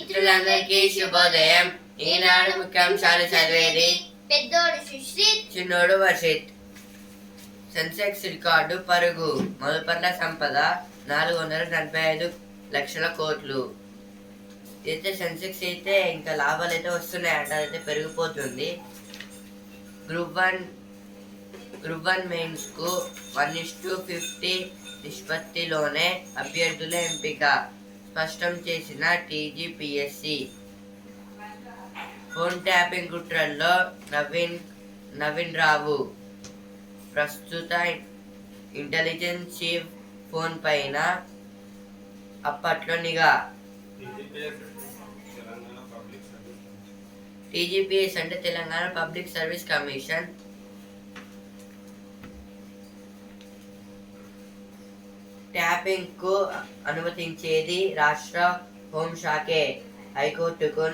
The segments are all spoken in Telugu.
మిత్రులందరికీ శుభోదయం. ఈనాడు ముఖ్యాంశాలు చదివేది పెద్దోడు సుశ్రీత్, చిన్నోడు వర్షిత్. సెన్సెక్స్ రికార్డు పరుగు. మొదపర్ల సంపద 445 లక్షల కోట్లు. అయితే సెన్సెక్స్ అయితే ఇంకా లాభాలు అయితే వస్తున్నాయంట, అయితే పెరిగిపోతుంది. గ్రూప్ వన్ మెయిన్స్ కు 1:50 నిష్పత్తిలోనే అభ్యర్థుల ఎంపిక స్పష్టం చేసిన టీజీపీఎస్సీ. ఫోన్ ట్యాపింగ్ కుట్రల్లో నవీన్ రావు. ప్రస్తుత ఇంటెలిజెన్స్ చీఫ్ ఫోన్ పైన అప్పట్లో నిఘా. టీజీపీఎస్ అంటే Telangana public service commission. Tapping కు అనుమతించేది రాష్ట్ర హోంశాఖే. హైకోర్టుకు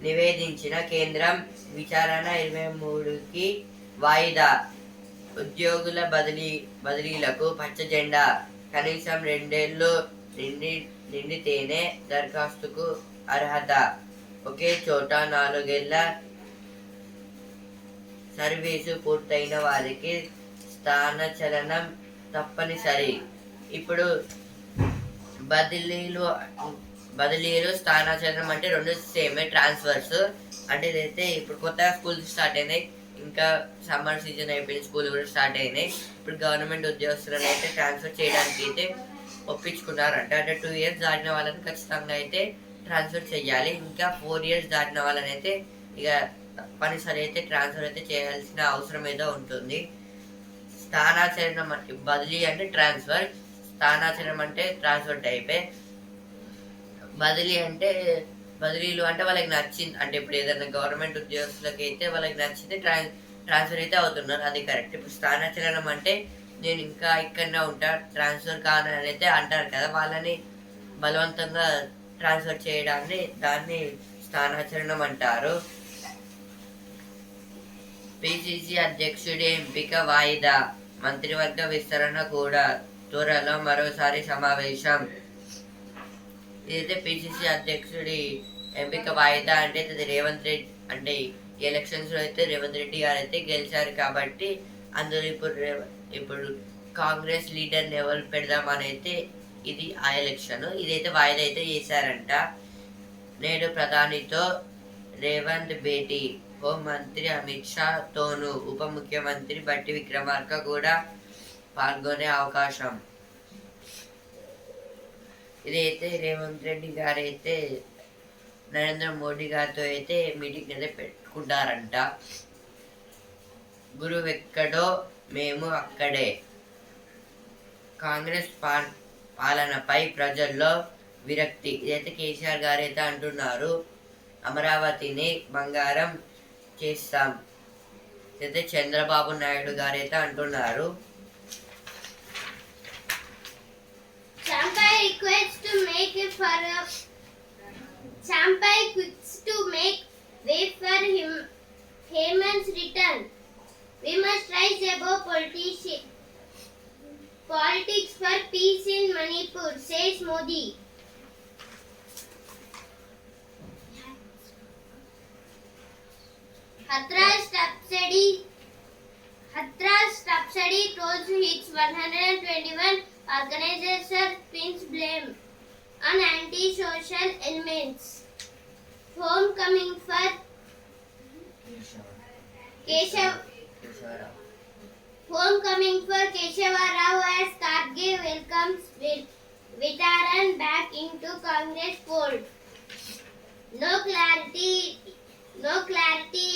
నివేదించిన కేంద్రం. విచారణ 23కి వాయిదా. ఉద్యోగుల బదిలీలకు పచ్చ జెండా. కనీసం 2 ఏళ్లు నిండితేనే దరఖాస్తుకు అర్హత. ఒకే చోట 4 ఏళ్ల సర్వీసు పూర్తయిన వారికి స్థానచలనం తప్పనిసరి. ఇప్పుడు బదిలీలు స్థానాచలనం అంటే 2 సేమే. ట్రాన్స్ఫర్స్ అంటే ఇదైతే ఇప్పుడు కొత్తగా స్కూల్ స్టార్ట్ అయినాయి, ఇంకా సమ్మర్ సీజన్ అయిపోయింది, స్కూల్ కూడా స్టార్ట్ అయినాయి. ఇప్పుడు గవర్నమెంట్ ఉద్యోగస్తులను అయితే ట్రాన్స్ఫర్ చేయడానికి అయితే ఒప్పించుకున్నారంట. అంటే 2 ఇయర్స్ దాటిన వాళ్ళని ఖచ్చితంగా అయితే ట్రాన్స్ఫర్ చేయాలి. ఇంకా 4 ఇయర్స్ దాటిన వాళ్ళని అయితే ఇక తప్పనిసరి అయితే ట్రాన్స్ఫర్ అయితే చేయాల్సిన అవసరం ఏదో ఉంటుంది. స్థానాచరణం అంటే బదిలీ అంటే ట్రాన్స్ఫర్, స్థానాచరణం అంటే ట్రాన్స్ఫర్ టైపే. బదిలీలు అంటే వాళ్ళకి నచ్చింది, అంటే ఇప్పుడు ఏదైనా గవర్నమెంట్ ఉద్యోగస్తులకి అయితే వాళ్ళకి నచ్చితే ట్రాన్స్ఫర్ అయితే అవుతున్నారు, అది కరెక్ట్. ఇప్పుడు స్థానాచరణం అంటే నేను ఇంకా ఇక్కడనే ఉంటా, ట్రాన్స్ఫర్ కాని అయితే అంటారు కదా, వాళ్ళని బలవంతంగా ట్రాన్స్ఫర్ దాన్ని స్థానాచరణం అంటారు. పిసిసి అధ్యక్షుడి ఎంపిక వాయిదా. మంత్రివర్గ విస్తరణ కూడా త్వరలో మరోసారి సమావేశం. ఇదైతే పిసిసి అధ్యక్షుడి ఎంపిక వాయిదా అంటే రేవంత్ రెడ్డి, అంటే ఎలక్షన్స్ లో అయితే రేవంత్ రెడ్డి గారు అయితే గెలిచారు కాబట్టి అందులో ఇప్పుడు కాంగ్రెస్ లీడర్ని ఎవరు పెడదామని అయితే ఇది ఆ ఎలక్షన్, ఇదైతే వాయిదా అయితే చేశారంట. నేడు ప్రధానితో రేవంత్ భేటీ. హోంమంత్రి అమిత్ షా తోను ఉప ముఖ్యమంత్రి బట్టి విక్రమార్క కూడా పాల్గొనే అవకాశం. ఇదైతే రేవంత్ రెడ్డి గారు అయితే నరేంద్ర మోడీ గారితో అయితే మీటింగ్ అయితే పెట్టుకుంటారంట. గురువెక్కడో మేము అక్కడే. కాంగ్రెస్ పాలనపై ప్రజల్లో విరక్తి. ఇదైతే కేసీఆర్ గారు అయితే అంటున్నారు. అమరావతిని బంగారం చేస్తాం, అయితే చంద్రబాబు నాయుడు గారు అయితే అంటున్నారు. Champai quits to make way for Hemant's return. We must rise above politics for peace in Manipur, says Modi. Hathras subsidy tolls hits 121. Organizer pins blame on anti-social elements. Homecoming for Keshava Rao as Karge welcomes veteran back into Congress fold. No clarity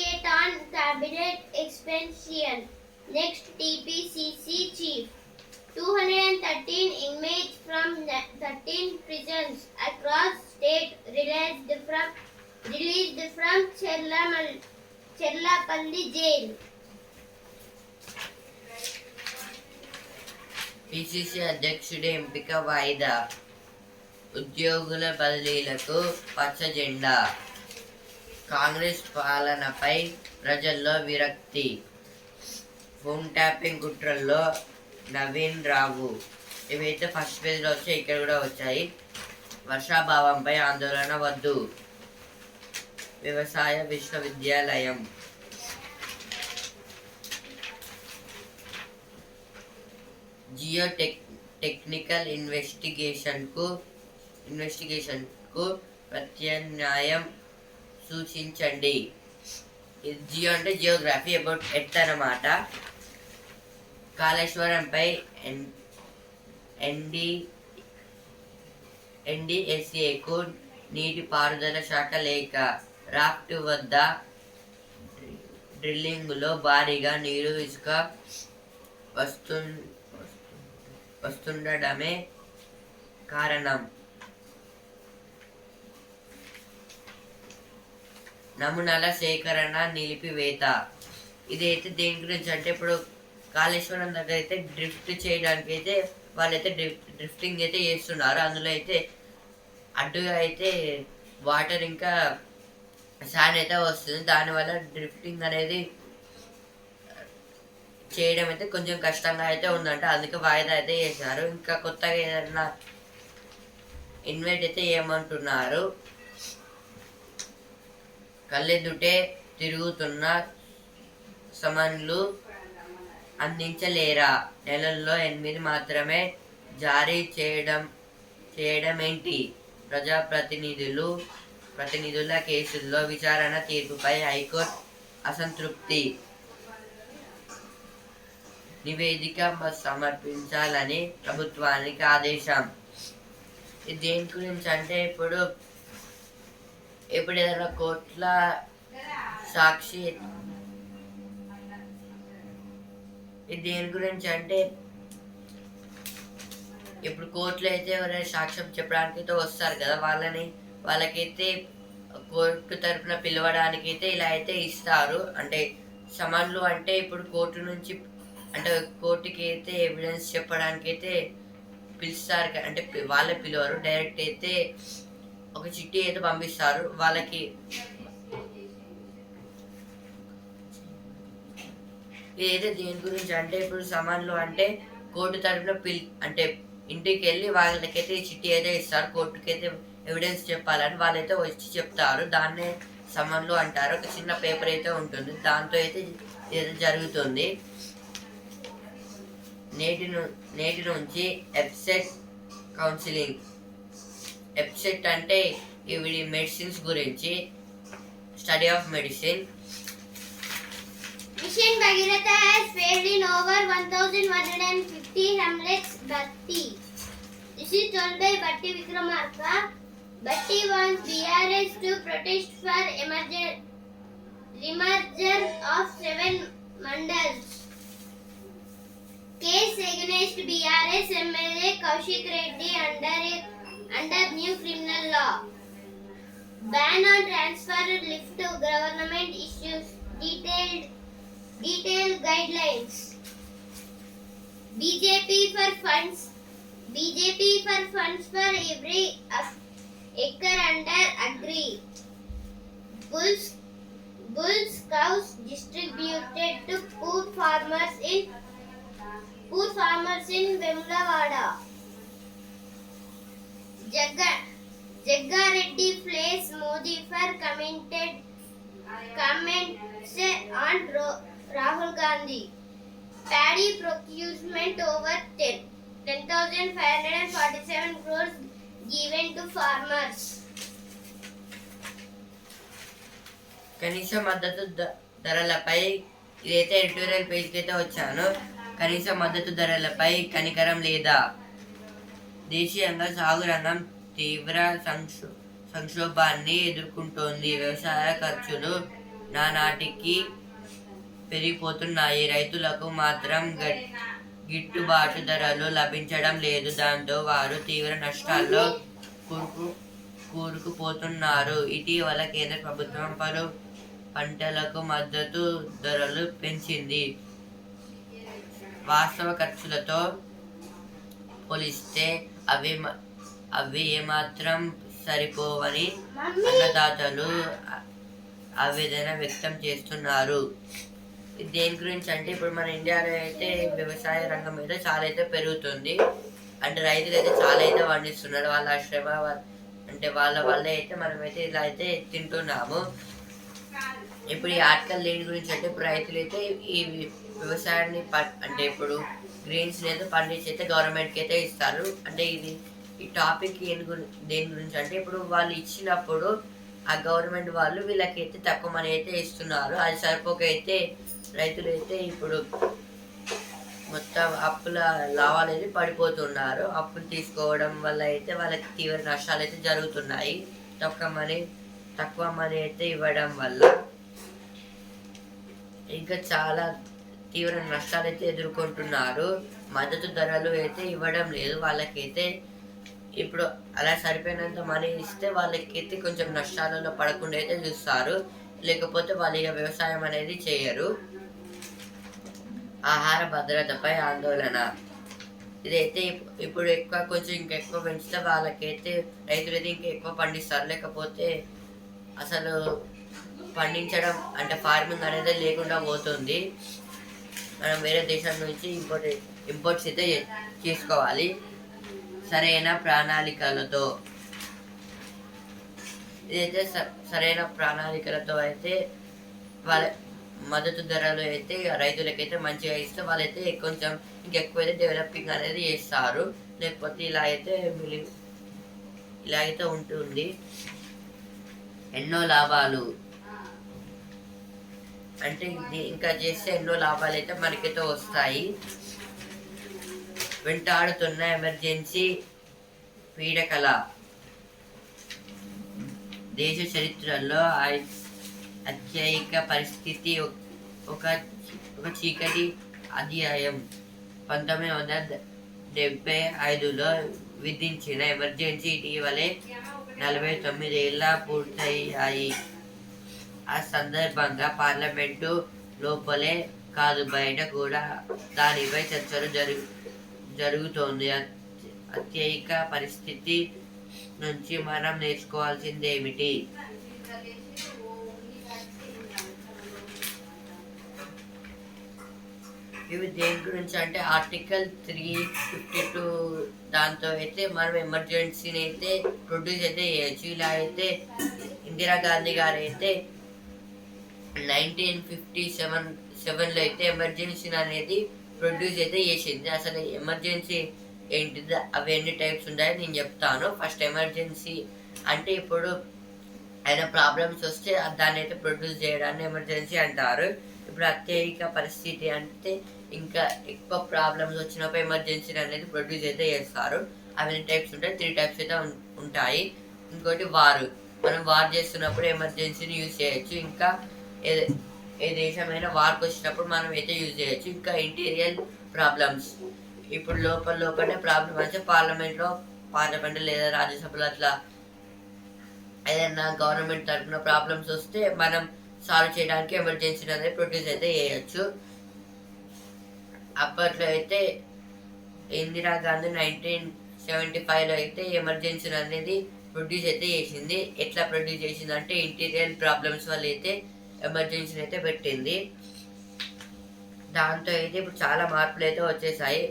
yet on cabinet expansion. Next TPCC chief. 213 inmates from 13 prisons across state released from Cherlapalli jail. PCC అధ్యక్షుడి ఎంపిక వాయిదా. ఉద్యోగుల బదిలీలకు పచ్చ జెండా. కాంగ్రెస్ పాలనపై ప్రజల్లో విరక్తి. ఫోన్ ట్యాపింగ్ కుట్రల్లో నవీన్ రావు. ఇవైతే ఫస్ట్ పేజ్లో వచ్చాయి, ఇక్కడ కూడా వచ్చాయి. వర్షాభావంపై ఆందోళన వద్దు. వ్యవసాయ విశ్వవిద్యాలయం. జియో టెక్నికల్ ఇన్వెస్టిగేషన్కు ప్రత్యామ్నాయం సూచించండి. జియో అంటే జియోగ్రఫీ, అబౌట్ ఎర్త్ అన్నమాట. కాళేశ్వరంపై ఎన్డీఎస్ఏకు నీటిపారుదల శాఖ లేఖ. రాఫ్ట్ వద్ద డ్రిల్లింగ్లో భారీగా నీరు, ఇసుక వస్తుండడమే కారణం. నమూనాల సేకరణ నిలిపివేత. ఇదైతే దేని గురించి అంటే, ఇప్పుడు కాళేశ్వరం దగ్గర అయితే డ్రిఫ్ట్ చేయడానికి అయితే వాళ్ళైతే డ్రిఫ్టింగ్ అయితే చేస్తున్నారు. అందులో అయితే అడ్డుగా అయితే వాటర్ ఇంకా శాండ్ అయితే వస్తుంది. దానివల్ల డ్రిఫ్టింగ్ అనేది చేయడం అయితే కొంచెం కష్టంగా అయితే ఉందంట. అందుకే వాయిదా అయితే చేశారు. ఇంకా కొత్తగా ఏదైనా ఇన్వైట్ అయితే చేయమంటున్నారు. కళ్ళెదుటే తిరుగుతున్న సమన్లు అందించలేరా? నెలల్లో 8 మాత్రమే జారీ చేయడం ఏంటి? ప్రతినిధుల కేసుల్లో విచారణ తీర్పుపై హైకోర్టు అసంతృప్తి. నివేదిక సమర్పించాలని ప్రభుత్వానికి ఆదేశం. ఇది దేని గురించి అంటే, ఇప్పుడు ఏదైనా కోర్టుల సాక్షి, ఇది దేని గురించి అంటే, ఇప్పుడు కోర్టులో అయితే ఎవరైనా సాక్ష్యం చెప్పడానికి అయితే వస్తారు కదా, వాళ్ళకైతే కోర్టు తరఫున పిలవడానికి అయితే ఇలా అయితే ఇస్తారు. అంటే సమన్లు అంటే ఇప్పుడు కోర్టు నుంచి అంటే కోర్టుకి అయితే ఎవిడెన్స్ చెప్పడానికి అయితే పిలుస్తారు. అంటే వాళ్ళే పిలవరు, డైరెక్ట్ అయితే ఒక చిట్టి అయితే పంపిస్తారు వాళ్ళకి. ఇదైతే దేని గురించి అంటే, ఇప్పుడు సమన్లు అంటే కోర్టు తరఫున అంటే ఇంటికి వెళ్ళి వాళ్ళకైతే చిట్టి అయితే ఇస్తారు. కోర్టుకి అయితే ఎవిడెన్స్ చెప్పాలని వాళ్ళైతే వచ్చి చెప్తారు. దాన్నే సమన్లు అంటారు. ఒక చిన్న పేపర్ అయితే ఉంటుంది, దాంతో అయితే ఇది జరుగుతుంది. నేటి నుంచి ఎఫ్సెట్ కౌన్సిలింగ్. ఎఫ్సెట్ అంటే ఇవి మెడిసిన్స్ గురించి, study of medicine. Mission Bhagirath has failed in over 1150 hamlets. Bhatti. This is told by Bhatti Vikramarka. Bhatti wants BRS to protest for demerger of 7 mandals. Case against BRS MLA Kaushik Reddy under new criminal law. Ban on transfer lift to government issues detailed guidelines. BJP for funds for every acre under agree. Bulls cows distributed to poor farmers in Vemulavada. Jaggareddy plays Modi for comments on Rahul Gandhi. Paddy procurement over 10,547 crores given to farmers. కనీస మద్దతు ధరలపై ఇదైతే ఎడిటోరియల్ పేజ్కి అయితే వచ్చాను. కనీస మద్దతు ధరలపై కనికరం లేదా? దేశీయంగా సాగు రంగం తీవ్ర సంక్షోభాన్ని ఎదుర్కొంటోంది. వ్యవసాయ ఖర్చులు నానాటికి పెరిగిపోతున్నాయి. రైతులకు మాత్రం గిట్టుబాటు ధరలు లభించడం లేదు. దాంతో వారు తీవ్ర నష్టాల్లో కూరుకుపోతున్నారు. ఇటీవల కేంద్ర ప్రభుత్వం పలు పంటలకు మద్దతు ధరలు పెంచింది. వాస్తవ ఖర్చులతో పోలిస్తే అవి ఏమాత్రం సరిపోవని అన్నదాతలు ఆవేదన వ్యక్తం చేస్తున్నారు. దేని గురించి అంటే, ఇప్పుడు మన ఇండియాలో అయితే వ్యవసాయ రంగం అయితే చాలా అయితే పెరుగుతుంది. అంటే రైతులు అయితే చాలా అయితే పండిస్తున్నారు. వాళ్ళ శ్రమ అంటే వాళ్ళ వల్ల అయితే మనమైతే ఇలా అయితే తింటున్నాము. ఇప్పుడు ఈ ఆర్టికల్ దేని గురించి అంటే ఇప్పుడు రైతులు అయితే ఈ వ్యవసాయాన్ని అంటే ఇప్పుడు గ్రీన్స్ అయితే పండించి అయితే గవర్నమెంట్కి అయితే ఇస్తారు. అంటే ఈ టాపిక్ దేని గురించి అంటే ఇప్పుడు వాళ్ళు ఇచ్చినప్పుడు ఆ గవర్నమెంట్ వాళ్ళు వీళ్ళకైతే తక్కువ మనీ అయితే ఇస్తున్నారు. అది సరిపోక అయితే రైతులు అయితే ఇప్పుడు మొత్తం అప్పుల లాభాలు పడిపోతున్నారు. అప్పులు తీసుకోవడం వల్ల అయితే వాళ్ళకి తీవ్ర నష్టాలు అయితే జరుగుతున్నాయి. తక్కువ మనీ అయితే ఇవ్వడం వల్ల ఇంకా చాలా తీవ్ర నష్టాలు అయితే ఎదుర్కొంటున్నారు. మద్దతు ధరలు అయితే ఇవ్వడం లేదు వాళ్ళకైతే. ఇప్పుడు అలా సరిపోయినంత మనీ ఇస్తే వాళ్ళకైతే కొంచెం నష్టాలలో పడకుండా అయితే చూస్తారు. లేకపోతే వాళ్ళు ఇక వ్యవసాయం అనేది చేయరు. ఆహార భద్రతపై ఆందోళన. ఇదైతే ఇప్పుడు ఇంకెక్కువ పెంచితే వాళ్ళకైతే రైతులు అయితే ఇంకా ఎక్కువ పండిస్తారు. లేకపోతే అసలు పండించడం అంటే ఫార్మింగ్ అనేది లేకుండా పోతుంది. మనం వేరే దేశం నుంచి ఇంపోర్ట్స్ అయితే చేసుకోవాలి సరైన ప్రణాళికలతో. ఇదైతే సరైన ప్రణాళికలతో అయితే వాళ్ళ మద్దతు ధరలు అయితే రైతులకైతే మంచిగా ఇస్తే వాళ్ళైతే కొంచెం ఇంకెక్కువ అయితే డెవలపింగ్ అనేది చేస్తారు. లేకపోతే ఇలా అయితే ఉంటుంది. ఎన్నో లాభాలు అంటే ఇంకా చేస్తే ఎన్నో లాభాలు అయితే మనకైతే వస్తాయి. వెంటాడుతున్న ఎమర్జెన్సీ పీడకల. దేశ చరిత్రలో అత్యయిక పరిస్థితి ఒక చీకటి అధ్యాయం. 1975లో విధించిన ఎమర్జెన్సీ ఇటీవలే 49 ఏళ్ళ పూర్తయ్యాయి. ఆ సందర్భంగా పార్లమెంటు లోపలే కాదు బయట కూడా దానిపై చర్చలు జరుగుతోంది. అత్యయిక పరిస్థితి నుంచి మనం నేర్చుకోవాల్సింది ఏమిటి? ఇవి దేని గురించి అంటే ఆర్టికల్ 352 దాంతో అయితే మనం ఎమర్జెన్సీని అయితే ప్రొడ్యూస్ అయితే చేయొచ్చు. ఇలా అయితే ఇందిరాగాంధీ గారు అయితే 1957లో అయితే ఎమర్జెన్సీ అనేది ప్రొడ్యూస్ అయితే చేసింది. అసలు ఎమర్జెన్సీ ఏంటిది, అవి ఎన్ని టైప్స్ ఉంటాయో నేను చెప్తాను. ఫస్ట్ ఎమర్జెన్సీ అంటే ఇప్పుడు ఏదైనా ప్రాబ్లమ్స్ వస్తే దాన్ని అయితే ప్రొడ్యూస్ చేయడాన్ని ఎమర్జెన్సీ అంటారు. ఇప్పుడు అత్యయిక పరిస్థితి అంటే ఇంకా ఎక్కువ ప్రాబ్లమ్స్ వచ్చినప్పుడు ఎమర్జెన్సీ అనేది ప్రొడ్యూస్ అయితే చేస్తారు. అవి ఎన్ని టైప్స్ ఉంటాయి? 3 టైప్స్ అయితే ఉంటాయి. ఇంకోటి మనం వార్ చేస్తున్నప్పుడు ఎమర్జెన్సీని యూజ్ చేయొచ్చు. ఇంకా ఏ దేశమైనా వార్కి వచ్చినప్పుడు మనం అయితే యూజ్ చేయొచ్చు. ఇంకా ఇంటీరియల్ ప్రాబ్లమ్స్, ఇప్పుడు లోపలనే ప్రాబ్లమ్ అంటే పార్లమెంట్ లేదా రాజ్యసభలో అట్లా ఏదైనా గవర్నమెంట్ తరఫున ప్రాబ్లమ్స్ వస్తే మనం సాల్వ్ చేయడానికి ఎమర్జెన్సీ అనేది ప్రొడ్యూస్ అయితే చేయొచ్చు. అప్పట్లో అయితే ఇందిరాగాంధీ 1975లో అయితే ఎమర్జెన్సీ అనేది ప్రొడ్యూస్ అయితే చేసింది. ఎట్లా ప్రొడ్యూస్ చేసింది అంటే ఇంటీరియర్ ప్రాబ్లమ్స్ వల్ల అయితే ఎమర్జెన్సీ అయితే పెట్టింది. దాంతో అయితే ఇప్పుడు చాలా మార్పులు అయితే వచ్చేసాయి.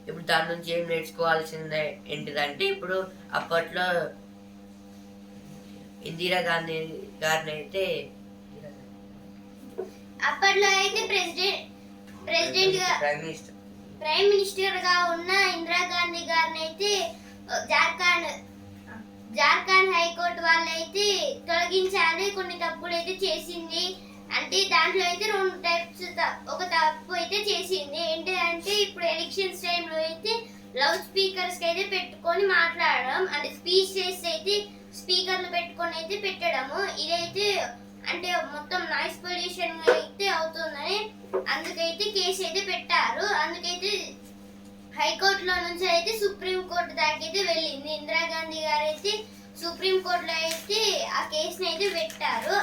ఇప్పుడు దాని నుంచి ఏం నేర్చుకోవాల్సిందే ఏంటిదంటే ఇప్పుడు అప్పట్లో ఇందిరాగాంధీ గారిని అయితే అప్పట్లో అయితే ప్రైమ్ మినిస్టర్ గా ఉన్న ఇందిరాగాంధీ గారిని అయితే జార్ఖండ్ హైకోర్టు వాళ్ళు అయితే తొలగించాలి. కొన్ని తప్పులు అయితే చేసింది. అంటే దాంట్లో అయితే 2 టైప్స్ ఒక తప్పు అయితే చేసింది. ఏంటంటే ఇప్పుడు ఎలక్షన్స్ టైంలో అయితే లౌడ్ స్పీకర్స్ అయితే పెట్టుకొని మాట్లాడడం, అంటే స్పీచెస్ అయితే స్పీకర్లు పెట్టుకొని అయితే పెట్టడము. ఇదైతే అంటే మొత్తం నాయిస్ పొల్యూషన్ అయితే అవుతుందని అందుకైతే కేసు అయితే పెట్టారు. అందుకైతే హైకోర్టులో నుంచి అయితే సుప్రీం కోర్టు దాకా అయితే వెళ్ళింది. ఇందిరాగాంధీ గారు అయితే సుప్రీం కోర్టులో అయితే ఆ కేసుని అయితే పెట్టారు.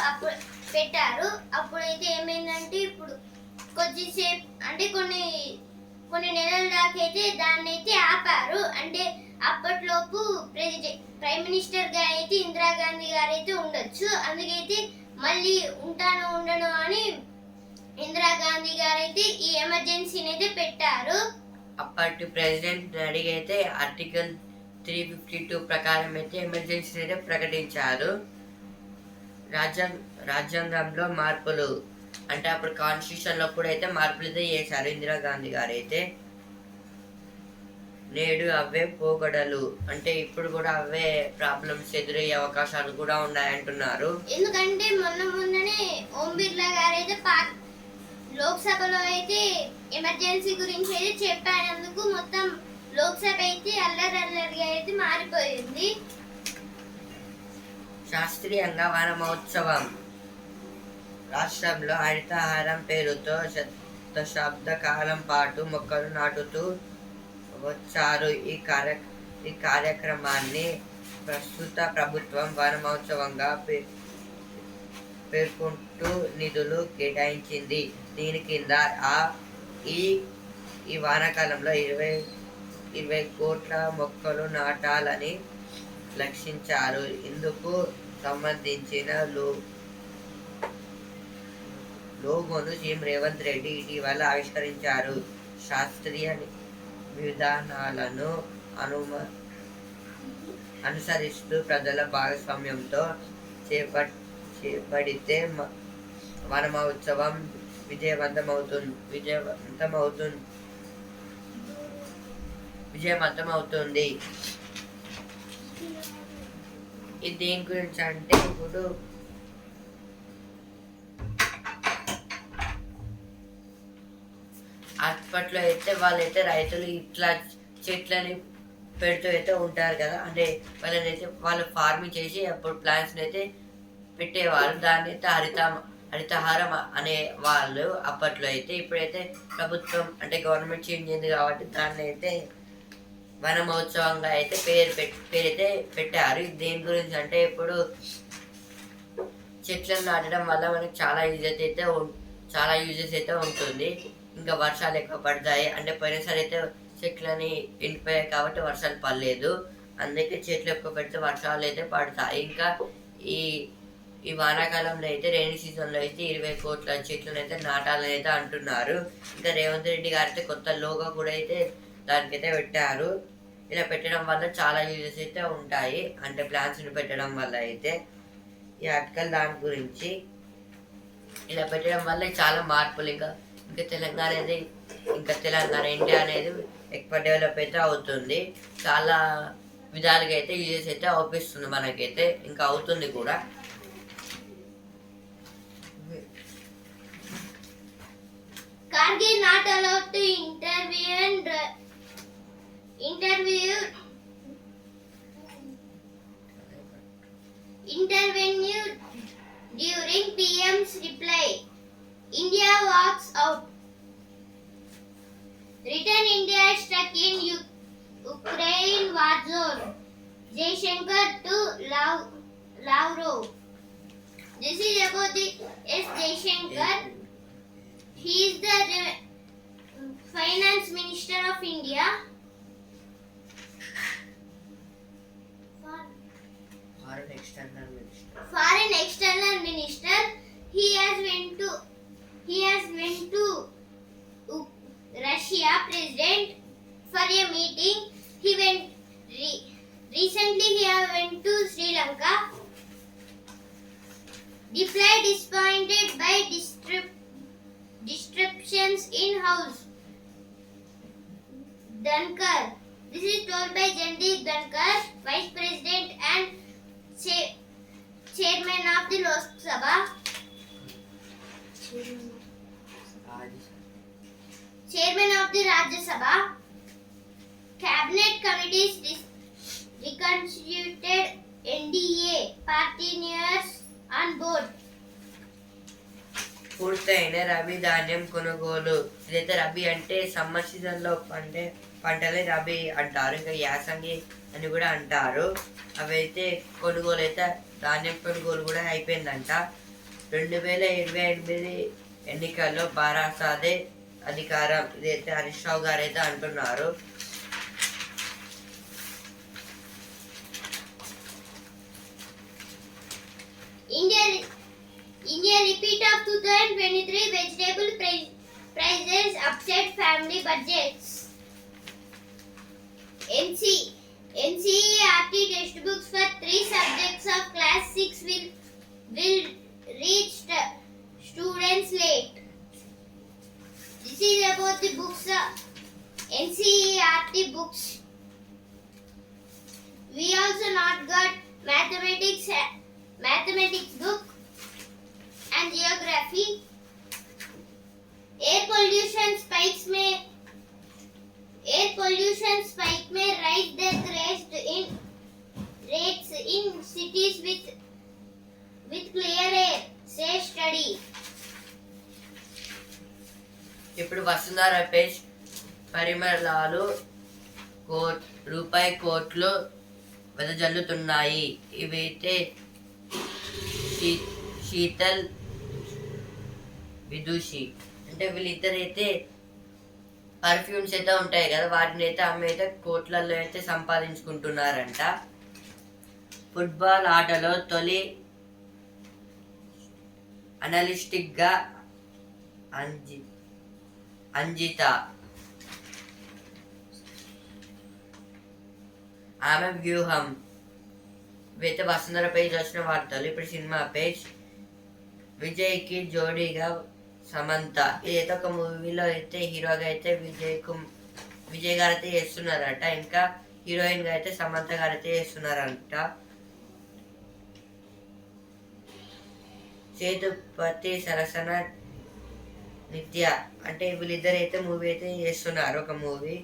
అప్పుడైతే ఏమైందంటే ఇప్పుడు కొద్దిసేపు అంటే కొన్ని నెలల దాకా అయితే దాన్ని అయితే ఆపారు. అంటే అప్పట్లోపు ప్రైమ్ మినిస్టర్ గా అయితే ఇందిరాగాంధీ గారు అయితే ఉండొచ్చు. అందుకైతే మళ్ళీ ఉండను అని ఇందిరాగాంధీ గారు అయితే ఈ ఎమర్జెన్సీని అయితే పెట్టారు. అప్పటి ప్రెసిడెంట్ అడిగైతే ఆర్టికల్ 352 ప్రకారం అయితే ఎమర్జెన్సీ అయితే ప్రకటించారు. రాజ్యాంగంలో మార్పులు అంటే అప్పుడు కాన్స్టిట్యూషన్లో కూడా అయితే మార్పులు అయితే చేశారు ఇందిరాగాంధీ గారు అయితే. నేడు అవే పోగొడలు అంటే ఇప్పుడు కూడా అవే ప్రాబ్లమ్స్ ఎదురయ్యే అవకాశాలు కూడా ఉన్నాయంటున్నారు. ఎందుకంటే మొన్ననే ఓం బిర్లా గారు అయితే లోక్సభలో అయితే ఎమర్జెన్సీ గురించి అయితే చెప్పినందుకు మొత్తం లోక్సభ అయితే అల్లరల్లరిగా అయితే మారిపోయింది. శాస్త్రీయంగా వన మహోత్సవం రాష్ట్రంలో హరితహారం పేరుతో దశాబ్ద కాలం పాటు మొక్కలు నాటుతూ వచ్చారు. ఈ కార్యక్రమాన్ని ప్రస్తుత ప్రభుత్వం వన మహోత్సవంగా పేర్కొంటూ నిధులు కేటాయించింది. దీని కింద ఈ వానాకాలంలో 20 కోట్ల మొక్కలు నాటాలని లక్షించారు. ఇందుకు సంబంధించిన లోగోను సీఎం రేవంత్ రెడ్డి ఇటీవల ఆవిష్కరించారు. శాస్త్రీయ విధానాలను అనుసరిస్తూ ప్రజల భాగస్వామ్యంతో చేపడితే వన మహోత్సవం విజయవంతమవుతుంది. ఇది దేని గురించి అంటే ఇప్పుడు అప్పట్లో అయితే వాళ్ళైతే రైతులు ఇట్లా చెట్లని పెడుతూ అయితే ఉంటారు కదా, అంటే వాళ్ళు ఫార్మింగ్ చేసి అప్పుడు ప్లాంట్స్ని అయితే పెట్టేవారు. దాన్ని అయితే హరితహారం అనే వాళ్ళు అప్పట్లో అయితే. ఇప్పుడైతే ప్రభుత్వం అంటే గవర్నమెంట్ చేంజ్ అయింది కాబట్టి దాన్ని అయితే వన మహోత్సవంగా అయితే పేరైతే పెట్టారు. దేని గురించి అంటే ఇప్పుడు చెట్లను నాటడం వల్ల మనకి చాలా యూజెస్ అయితే ఉంటుంది. ఇంకా వర్షాలు ఎక్కువ పడతాయి. అంటే పోయినసారి అయితే చెట్లని ఎండిపోయాయి కాబట్టి వర్షాలు పడలేదు. అందుకే చెట్లు ఎక్కువ పెడితే వర్షాలు అయితే పడతాయి. ఇంకా ఈ వానాకాలంలో అయితే రైనీ సీజన్లో అయితే 20 కోట్ల చెట్లను అయితే నాటాలని అయితే అంటున్నారు. ఇంకా రేవంత్ రెడ్డి గారు అయితే కొత్త లోగో కూడా అయితే దానికైతే పెట్టారు. ఇలా పెట్టడం వల్ల చాలా యూజెస్ అయితే ఉంటాయి, అంటే ప్లాంట్స్ని పెట్టడం వల్ల అయితే. ఈ ఆర్టికల్ దాని గురించి ఇలా పెట్టడం వల్ల చాలా మార్పులు ఇంకా తెలంగాణ ఇండియా అనేది ఎక్కువ డెవలప్ అయితే అవుతుంది. చాలా విధాలుగా అయితే యూజెస్ అయితే అవుపిస్తుంది మనకైతే, ఇంకా అవుతుంది కూడా. Kargil not allowed to intervene during PM's reply. India walks out. Return India stuck in Ukraine war zone. Jaishankar to Lavrov. This is about the S. Jaishankar. He is the Finance Minister of India. Foreign External Minister. He has went to Russia President for a meeting. Recently he went to Sri Lanka. The flight disappointed by disruptions in House. Dhankar. This is told by Jagdeep Dhankar, Vice President and Chairman of the Lok Sabha. Chairman of the Rajya Sabha. Cabinet committees reconstituted NDA partners on board. పూర్తయిన రబీ ధాన్యం కొనుగోలు. ఇదైతే రబీ అంటే సమ్మర్ సీజన్లో పంటలే రబీ అంటారు, ఇంకా యాసంగి అని కూడా అంటారు. అవైతే కొనుగోలు అయితే ధాన్యం కొనుగోలు కూడా అయిపోయిందంట. 2028 ఎన్నికల్లో బారాసాదే అధికారం. ఇదైతే హరీష్ రావు గారు అయితే అంటున్నారు. India repeat of 2023 vegetable prices upset family budgets. NCERT textbooks for 3 subjects of class 6 will reach students late. This is about the books NCERT books. We also not got mathematics book and geography. Air pollution spikes may rise death rates in cities with clear air, say study. ఇప్పుడు వసుంధర పేజ్ పరిమళాలు రూపాయి కోట్లు వెదజల్లుతున్నాయి. ఇవైతే శీతల్ విదుషి అంటే వీళ్ళిద్దరైతే పర్ఫ్యూమ్స్ అయితే ఉంటాయి కదా, వాటిని అయితే అమ్మి అయితే కోట్లలో అయితే సంపాదించుకుంటున్నారంట. ఫుట్బాల్ ఆటలో తొలి అనలిస్టిక్గా అంజిత ఆమె వ్యూహం. ఇవైతే వసుంధర పేజ్ వచ్చిన వార్తలు. ఇప్పుడు సినిమా పేజ్. విజయ్కి జోడీగా సమంత. ఇదైతే ఒక మూవీలో అయితే హీరోగా అయితే విజయ్ గారు అయితే చేస్తున్నారట, ఇంకా హీరోయిన్ గా అయితే సమంత గారు అయితే చేస్తున్నారంట. సేతుపతి సరసన నిత్య అంటే వీళ్ళిద్దరు అయితే మూవీ అయితే చేస్తున్నారు, ఒక మూవీ.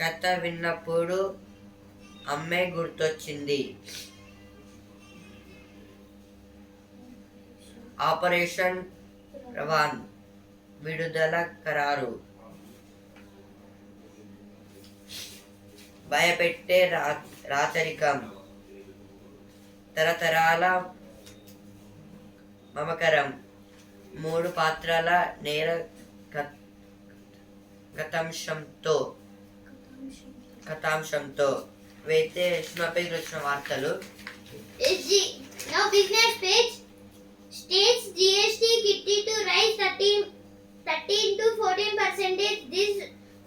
కథ విన్నప్పుడు అమ్మే గుర్తొచ్చింది. ఆపరేషన్ రవాన్ విడుదల ఖరారు. భయపెట్టే రాచరికం. తరతరాల మమకరం. 3 పాత్రల నేర కథాంశంతో ఇవైతే సినిమా పేజ్ వచ్చిన వార్తలు. Now business page. States GST kitty to rise 13 to 14% this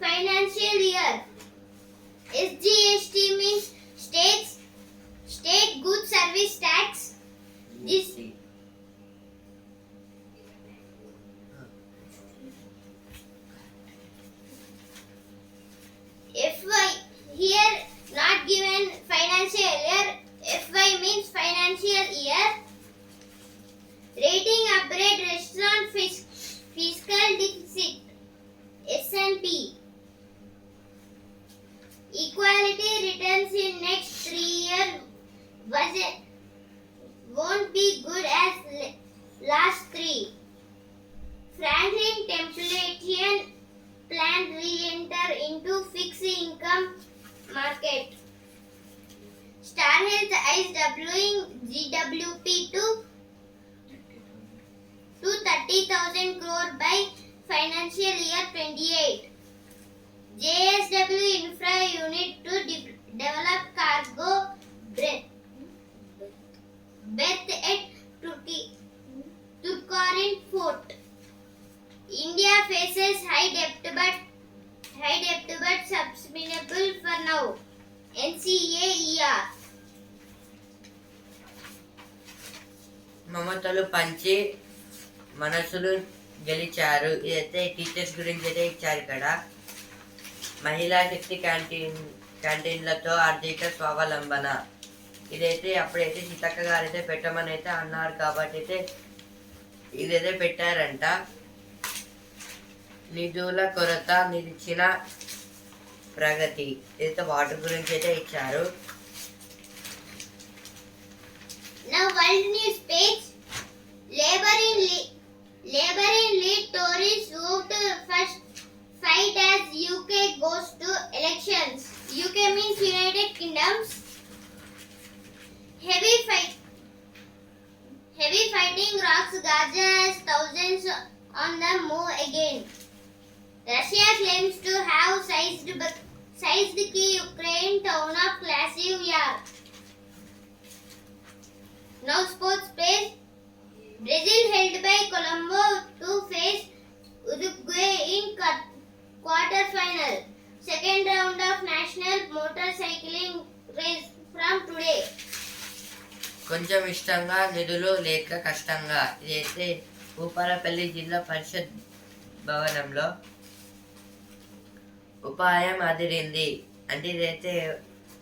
financial year. SGST means state goods service tax. This FY here not given financial year. FY means financial year. Rating upgrade restaurant fiscal deficit. S&P. Equality returns in next 3 years won't be good as last 3. Franklin Templeton plan re-enter into fixed income market. Star Health is doubling GWP to 30,000 crore by financial year 28. JSW Infra Unit to develop cargo berth at Turkorin Port. India faces high debt but sustainable for now. NCAER. మమతలు పంచి మనసులు గెలిచారు. ఇదైతే టీచర్స్ గురించి అయితే ఇచ్చారు ఇక్కడ. మహిళా శక్తి క్యాంటీన్లతో ఆర్థిక స్వావలంబన. ఇదైతే అప్పుడైతే సీతక్క గారు అయితే పెట్టమని అయితే అన్నారు కాబట్టి అయితే ఇదైతే పెట్టారంట. నిధుల కొరత నిలిచిన ప్రగతి. ఇదైతే వాటర్ గురించి అయితే ఇచ్చారు. Now world news page. Labour in lead Tories vote first fight as UK goes to elections. UK means United Kingdoms. Heavy fighting rocks Gaza as thousands on the move again. Russia claims to have seized key Ukraine town of Krasnoyar. Now sports page. Brazil held by Colombo to face Uruguay in quarter final. second round of national motorcycling race from today. కొంచెం ఇష్టంగా నిధులు లేక కష్టంగా. ఇదైతే భూపాలపల్లి జిల్లా పరిషత్ భవనంలో ఉపాయం అదిరింది. అంటే ఇదైతే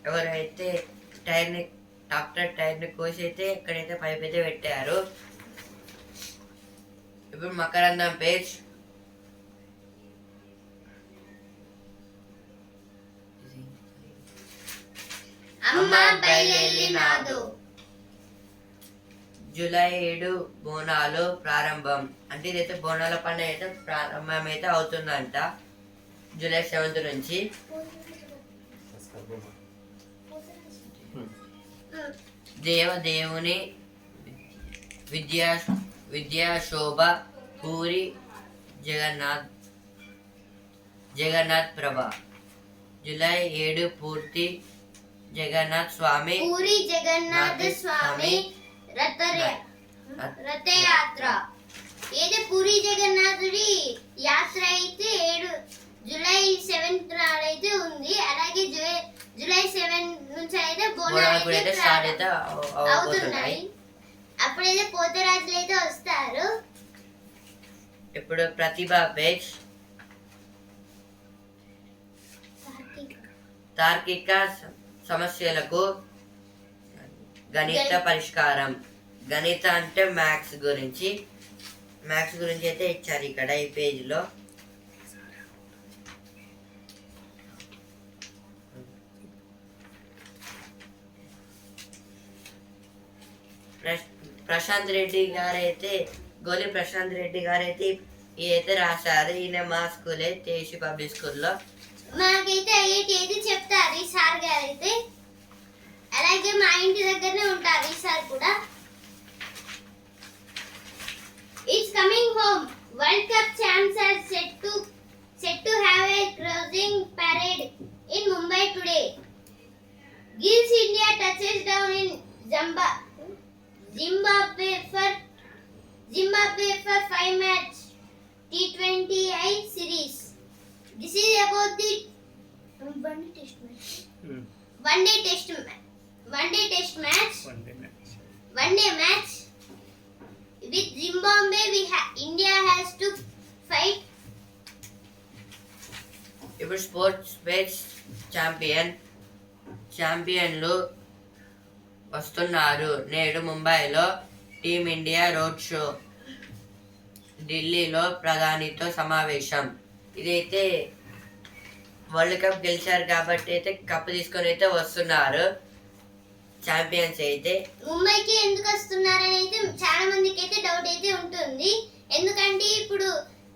ఎవరైతే ట్రాక్టర్ టైర్ని కోసి అయితే ఇక్కడైతే పైప్ అయితే పెట్టారు. ఇప్పుడు మకరందం పేజ్. అమ్మ బయలెల్లినాదు. జూలై 7 బోనాలు ప్రారంభం. అంటే ఇదైతే బోనాల పండుగ అయితే ప్రారంభం అయితే అవుతుందంట జూలై 7 నుంచి. దేవదేవుని విద్యాశోభ పూరి జగన్నాథ్ ప్రభ. జూలై 7 పూర్తి జగన్నాథ్ స్వామి పూరి జగన్నాథ స్వామి రథయాత్ర. ఏది పూరి జగన్నాథుడి యాత్ర అయితే 7 జూలై 7 నాడైతే ఉంది. అలాగే జూలై 7 నుంచి అయితే బోనాలు అయితే స్టార్ట్ అయితే అవుతున్నాయి. అప్పుడైతే పోతరాజులు అయితే వస్తారు. ఇప్పుడు ప్రతిభ పేజ్. తార్కిక సమస్యలకు గణిత పరిష్కారం. గణిత అంటే మ్యాథ్స్ గురించి అయితే ఇచ్చారు ఇక్కడ ఈ పేజీలో. ప్రశాంత్ రెడ్డి గారైతే గోలి ప్రశాంత్ రెడ్డి గారైతే ఇదైతే రాశారు. ఈయన మా స్కూలే తేజి పబ్లిక్ స్కూల్లో. మాకైతే ఐఐటి అయితే చెప్తారు ఈ సార్ గారు అయితే. అలాగే మా ఇంటి దగ్గరనే ఉంటారు ఈ సార్ కూడా. It's coming home. World cup champs are set to have a closing parade in Mumbai today. Gives India touches down in Zimbabwe for 5-match T20I series. This is about the one day match with Zimbabwe. India has to fight. ఇప్పుడు స్పోర్ట్స్ పేజ్. ఛాంపియన్లు వస్తున్నారు. నేడు ముంబైలో టీమిండియా రోడ్ షో. ఢిల్లీలో ప్రధానితో సమావేశం. ఇదైతే వరల్డ్ కప్ గెలిచారు కాబట్టి అయితే కప్పు తీసుకొని అయితే వస్తున్నారు ఛాంపియన్స్ అయితే. ముంబైకి ఎందుకు వస్తున్నారని అయితే చాలా మందికి అయితే డౌట్ అయితే ఉంటుంది. ఎందుకంటే ఇప్పుడు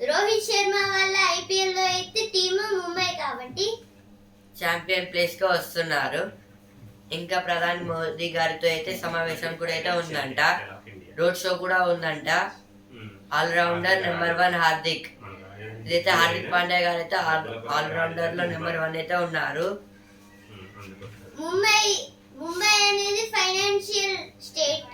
రోహిత్ శర్మ వాళ్ళ ఐపీఎల్ లో అయితే టీము ముంబై కాబట్టి ఛాంపియన్ ప్లేస్ కి వస్తున్నారు. ఇంకా ప్రధాని మోదీ గారితో అయితే సమావేశం కూడా అయితే ఉందంట. రోడ్ షో కూడా ఉందంట. Allrounder number 1 Hardik. ఇదైతే హార్దిక్ పాండ్యా గారు అయితే ఆల్రౌండర్ లో నెంబర్ 1 అయితే ఉన్నారు. ముంబై అనేది ఫైనాన్షియల్ స్టేట్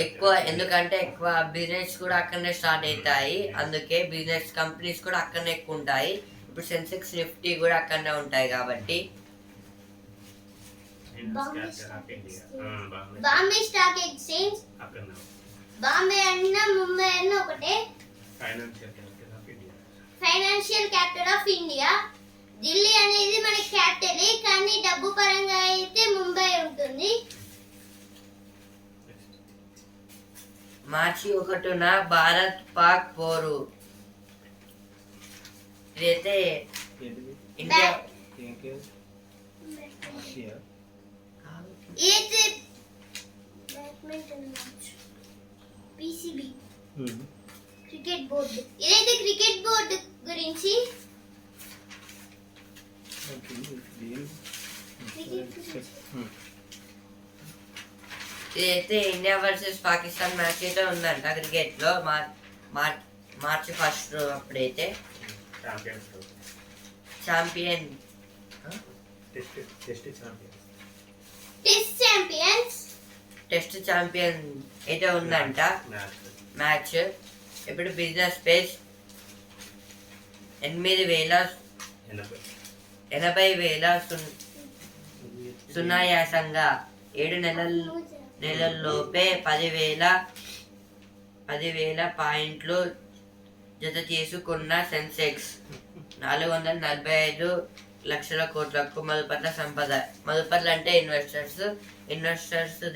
ఎక్కువ, ఎందుకంటే ఎక్కువ బిజినెస్ కూడా అక్కడనే స్టార్ట్ అవుతాయి. అందుకే బిజినెస్ కంపెనీస్ కూడా అక్కడనే ఎక్కువ ఉంటాయి. ఇప్పుడు సెన్సెక్స్ నిఫ్టీ కూడా అక్కడనే ఉంటాయి కాబట్టి. Bombay stock exchange. బాంబే అన్న ముంబై అన్న ఒకటే. Financial capital of India. Delhi అనేది మన క్యాపిటలే, కానీ డబ్బు పరంగా అయితే ముంబై ఉంటుంది. మార్చి 1న భారత్ పాక్ పోరు. ఇదైతే ఇండియా ఏది badminton match PCB cricket board. ఇదైతే క్రికెట్ బోర్డు గురించి. ఇదైతే ఇండియా వర్సెస్ పాకిస్తాన్ మ్యాచ్ అయితే ఉందంట క్రికెట్ లో. మార్చి 1 అప్పుడైతే ఛాంపియన్ టెస్ట్ ఛాంపియన్ అయితే ఉందంట మ్యాచ్. ఇప్పుడు బిజినెస్ పేజ్. 80,000 సునాయాసంగా 7 నెలల్లోపే 10,000 పాయింట్లు జత చేసుకున్న సెన్సెక్స్ 445 లక్షల కోట్లకు మదుపర్ల సంపద. మదుపర్లు అంటే ఇన్వెస్టర్స్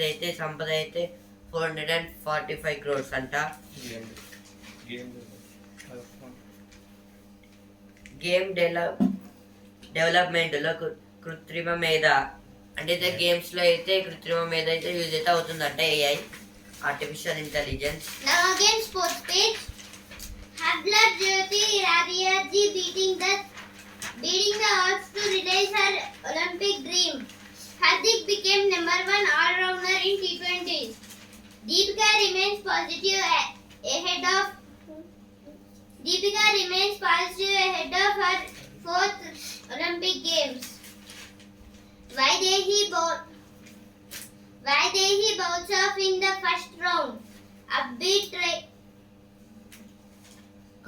అయితే సంపద అయితే 445 crores అంట. గేమ్ డెవలప్మెంట్లో కృత్రిమ మేధ అంటే గేమ్స్ లో అయితే కృత్రిమ మేధ అయితే యూజ్ అయితే అవుతుందంట. AI artificial intelligence. Now again sports page. Hadlar Jyoti Radiyarji beating the odds to realize her Olympic dream. Hardik became #1 all-rounder in T20s. Deepika remains positive ahead of her 4th Olympic Games. Vaidehi bounced off in the first round. Upbeat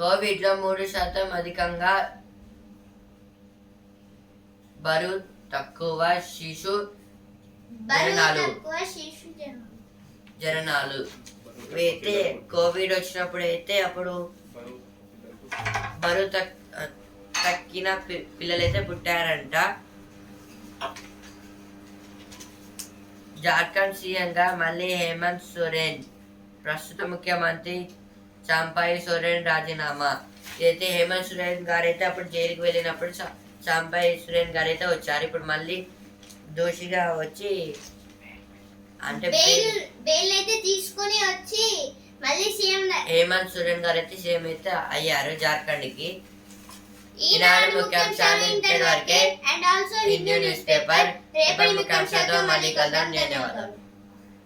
Covid లో 3% అధికంగా బరువు తక్కువ శిశు జననాలు అయితే కోవిడ్ వచ్చినప్పుడు అయితే అప్పుడు బరువు తక్కిన పిల్లలైతే పుట్టారంట. జార్ఖండ్ సీఎంగా మళ్ళీ హేమంత్ సోరెన్. ప్రస్తుత ముఖ్యమంత్రి చాంపాయి సోరెన్ రాజీనామా. అయితే హేమంత్ సోరెన్ గారైతే అప్పుడు జైలుకి వెళ్ళినప్పుడు చాంపాయి సోరెన్ గారైతే వచ్చారు. ఇప్పుడు మళ్ళీ దోషిగా వచ్చి అంటే బెయిల్ అయితే తీసుకొని వచ్చి మళ్ళీ సీఎం హేమంత్ సోరెన్ గారైతే సీఎం అయితే అయ్యారు జార్ఖండ్ కి. ఈనాడు ముఖ్యాంశాలు ఇంతవరకే. హిందూ న్యూస్ పేపర్ రేపటి ముఖ్యాంశాలతో మళ్ళీ కలుద్దాం. ధన్యవాదాలు.